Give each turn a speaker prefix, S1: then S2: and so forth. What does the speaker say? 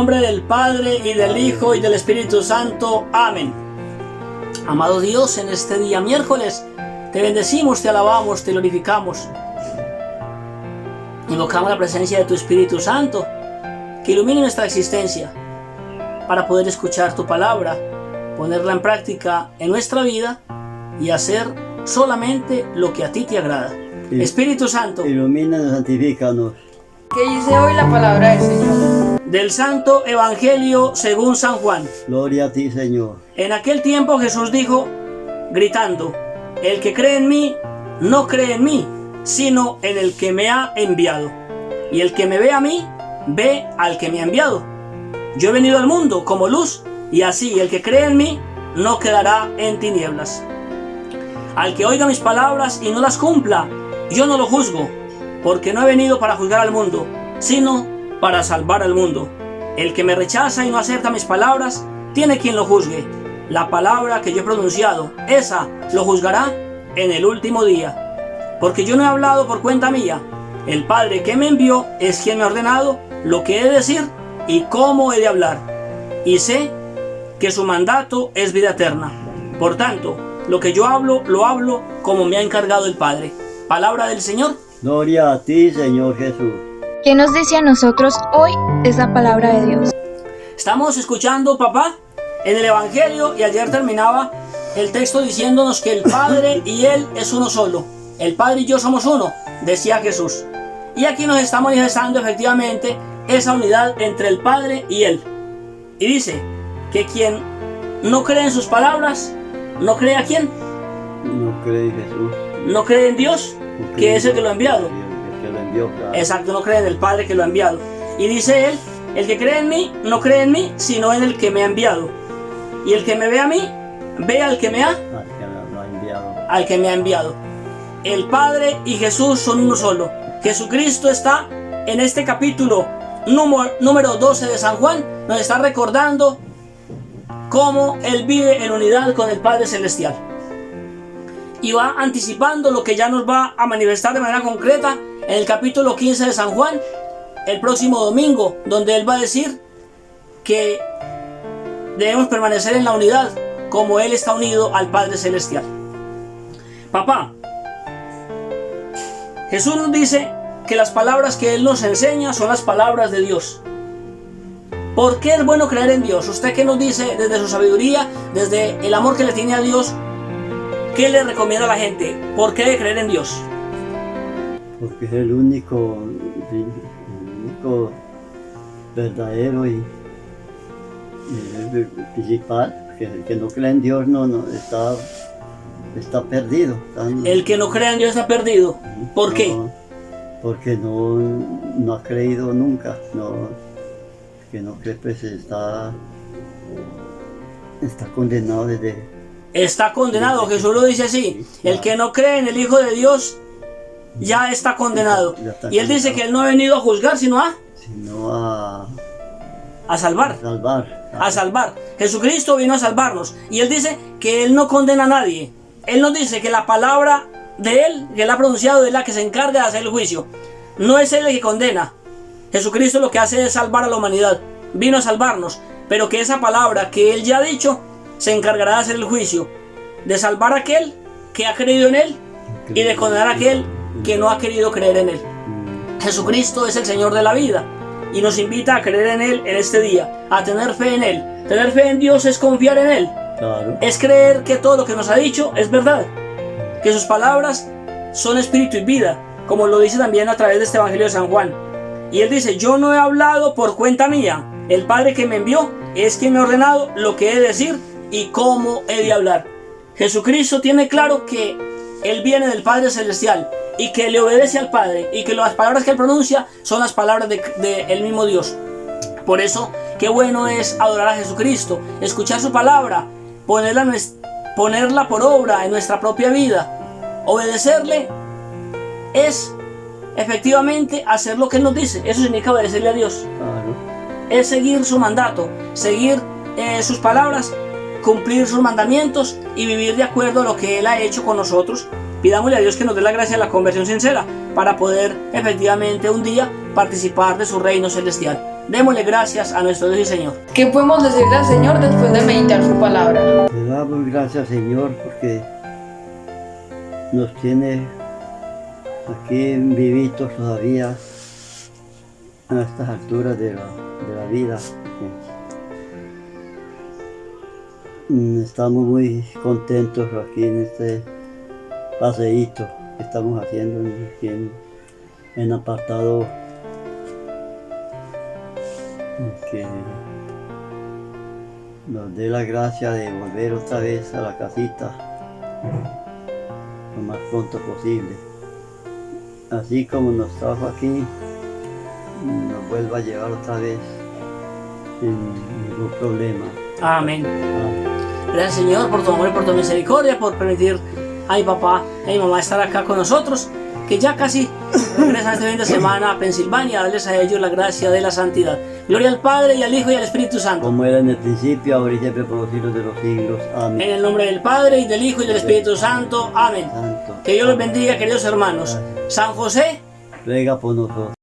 S1: nombre del Padre, y del Hijo, y del Espíritu Santo. Amén. Amado Dios, en este día miércoles, te bendecimos, te alabamos, te glorificamos. Invocamos la presencia de tu Espíritu Santo, que ilumine nuestra existencia, para poder escuchar tu palabra, ponerla en práctica en nuestra vida y hacer solamente lo que a ti te agrada. Espíritu Santo,
S2: ilumínanos, santifícanos.
S3: ¿Qué dice hoy la palabra del Señor?
S1: Del Santo Evangelio según San Juan.
S2: Gloria a ti, Señor.
S1: En aquel tiempo Jesús dijo, gritando: el que cree en mí, no cree en mí, sino en el que me ha enviado. Y el que me ve a mí, ve al que me ha enviado. Yo he venido al mundo como luz, y así el que cree en mí, no quedará en tinieblas. Al que oiga mis palabras y no las cumpla, yo no lo juzgo, porque no he venido para juzgar al mundo, sino para salvar al mundo. El que me rechaza y no acepta mis palabras, tiene quien lo juzgue. La palabra que yo he pronunciado, esa lo juzgará en el último día. Porque yo no he hablado por cuenta mía. El Padre que me envió es quien me ha ordenado lo que he de decir y cómo he de hablar. Y sé que su mandato es vida eterna. Por tanto, lo que yo hablo, lo hablo como me ha encargado el Padre. Palabra del Señor.
S2: Gloria a ti, Señor Jesús.
S3: ¿Qué nos dice a nosotros hoy esa palabra de Dios?
S1: Estamos escuchando, papá, en el Evangelio, y ayer terminaba el texto diciéndonos que el Padre y Él es uno solo. El Padre y yo somos uno, decía Jesús. Y aquí nos está manifestando efectivamente esa unidad entre el Padre y Él. Y dice que quien no cree en sus palabras, ¿no cree a quién?
S2: No cree en Jesús.
S1: No cree en Dios, que es el que lo ha enviado.
S2: El que lo envió, claro.
S1: Exacto, no cree en el Padre que lo ha enviado. Y dice Él, el que cree en mí, no cree en mí, sino en el que me ha enviado. Y el que me ve a mí, ve al que me ha enviado. El Padre y Jesús son uno solo. Jesucristo está en este capítulo número 12 de San Juan, nos está recordando cómo Él vive en unidad con el Padre Celestial. Y va anticipando lo que ya nos va a manifestar de manera concreta en el capítulo 15 de San Juan, el próximo domingo, donde Él va a decir que debemos permanecer en la unidad como Él está unido al Padre Celestial. Papá, Jesús nos dice que las palabras que Él nos enseña son las palabras de Dios. ¿Por qué es bueno creer en Dios? ¿Usted qué nos dice desde su sabiduría, desde el amor que le tiene a Dios? ¿Qué le recomienda a la gente? ¿Por qué de creer en Dios?
S2: Porque es el único verdadero y el principal. Que el que no cree en Dios no está perdido.
S1: El que no cree en Dios está perdido. ¿Por qué?
S2: Porque no ha creído nunca. Que no cree, pues está condenado desde...
S1: Está condenado, Jesús lo dice así. El que no cree en el Hijo de Dios ya está condenado. Y Él dice que Él no ha venido a juzgar, sino a salvar. A salvar. Jesucristo vino a salvarnos. Y Él dice que Él no condena a nadie. Él nos dice que la palabra de Él, que Él ha pronunciado, es la que se encarga de hacer el juicio. No es Él el que condena. Jesucristo lo que hace es salvar a la humanidad. Vino a salvarnos. Pero que esa palabra que Él ya ha dicho se encargará de hacer el juicio, de salvar a aquel que ha creído en Él y de condenar a aquel que no ha querido creer en Él. Jesucristo es el Señor de la vida y nos invita a creer en Él en este día, a tener fe en Él. Tener fe en Dios es confiar en Él.
S2: Claro.
S1: Es creer que todo lo que nos ha dicho es verdad, que sus palabras son espíritu y vida, como lo dice también a través de este Evangelio de San Juan. Y Él dice: yo no he hablado por cuenta mía, el Padre que me envió es quien me ha ordenado lo que he de decir y cómo he de hablar. Jesucristo tiene claro que Él viene del Padre Celestial y que le obedece al Padre, y que las palabras que Él pronuncia son las palabras de el mismo Dios. Por eso, qué bueno es adorar a Jesucristo, escuchar su palabra, ponerla por obra en nuestra propia vida. Obedecerle es efectivamente hacer lo que Él nos dice. Eso significa obedecerle a Dios.
S2: Claro.
S1: Es seguir su mandato, seguir sus palabras, cumplir sus mandamientos y vivir de acuerdo a lo que Él ha hecho con nosotros. Pidámosle a Dios que nos dé la gracia de la conversión sincera para poder efectivamente un día participar de su reino celestial. Démosle gracias a nuestro Dios y Señor.
S4: ¿Qué podemos decirle al Señor después de meditar su palabra?
S2: Le damos gracias, Señor, porque nos tiene aquí vivitos todavía a estas alturas de la vida. Estamos muy contentos aquí en este paseíto que estamos haciendo aquí en apartado, que nos dé la gracia de volver otra vez a la casita lo más pronto posible. Así como nos trajo aquí, nos vuelva a llevar otra vez sin ningún problema.
S1: Amén.
S2: Amén.
S1: Gracias, Señor, por tu amor y por tu misericordia, por permitir a mi papá y a mi mamá estar acá con nosotros, que ya casi regresan este fin de semana a Pensilvania, a darles a ellos la gracia de la santidad. Gloria al Padre, y al Hijo, y al Espíritu Santo.
S2: Como era en el principio, ahora y siempre, por los siglos de los siglos. Amén.
S1: En el nombre del Padre, y del Hijo, y del Espíritu Santo. Amén.
S2: Santo.
S1: Que Dios los bendiga, queridos hermanos.
S2: Gracias.
S1: San José,
S2: Ruega por nosotros.